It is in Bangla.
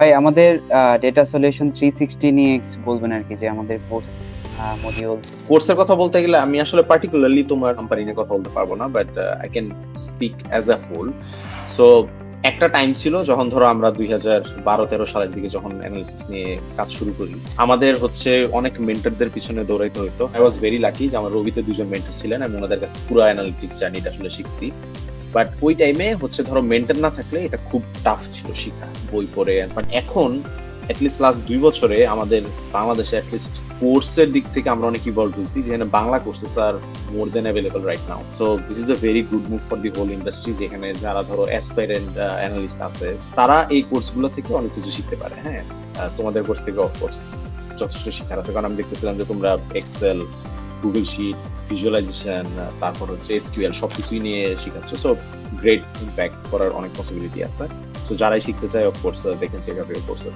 ভাই আমাদের ডেটা সলিউশন 360 নিয়ে কিছু বলবেন আর কি, যে আমাদের কোর্স মডিউল। কোর্সের কথা বলতে গেলে আমি আসলে পার্টিকুলারলি তোমার কোম্পানি নিয়ে কথা বলতে পারবো না, but I can speak as a whole. So একটা টাইম ছিল যখন ধরো আমরা 2012-13 সালের দিকে যখন অ্যানালিসিস নিয়ে কাজ শুরু করি, আমাদের হচ্ছে অনেক মেন্টরদের পিছনে দৌড়াইতে হইতো। আই ওয়াজ ভেরি লাকি যে আমার রবিতে 2জন মেন্টর ছিলেন, আমি ওনাদের কাছে পুরো অ্যানালিটিক্স জার্নিটা আসলে শিখছি। বাট ওই টাইমে হচ্ছে ধরো মেন্টর না থাকলে এটা খুব টাফ ছিল শেখা বই পড়ে। বাট এখন অ্যাটলিস্ট লাস্ট 2 বছরে আমাদের বাংলাদেশে অ্যাটলিস্ট কোর্সের দিক থেকে আমরা অনেক ইভলভ হয়েছি, যেখানে Bangla courses are more than available right now. So this is a very good move for the whole industry, যেখানে যারা ধরো অ্যাসপাইরেন্ট অ্যানালিস্ট আছে তারা এই কোর্সগুলো থেকে অনেক কিছু শিখতে পারে। হ্যাঁ, তোমাদের কোর্স থেকে অফকোর্স যথেষ্ট শিক্ষার আছে, কারণ আমি দেখতেছিলাম যে তোমরা এক্সেল, গুগল শিট, ভিজুয়ালাইজেশন, তারপর হচ্ছে এসকিউএল সবকিছুই নিয়ে শিখাচ্ছ। সো গ্রেট ইম্প্যাক্ট করার অনেক পসিবিলিটি আছে। সো যারাই শিখতে চায় অফকোর্স দেখেন চেক আউট ইউর কোর্সেস।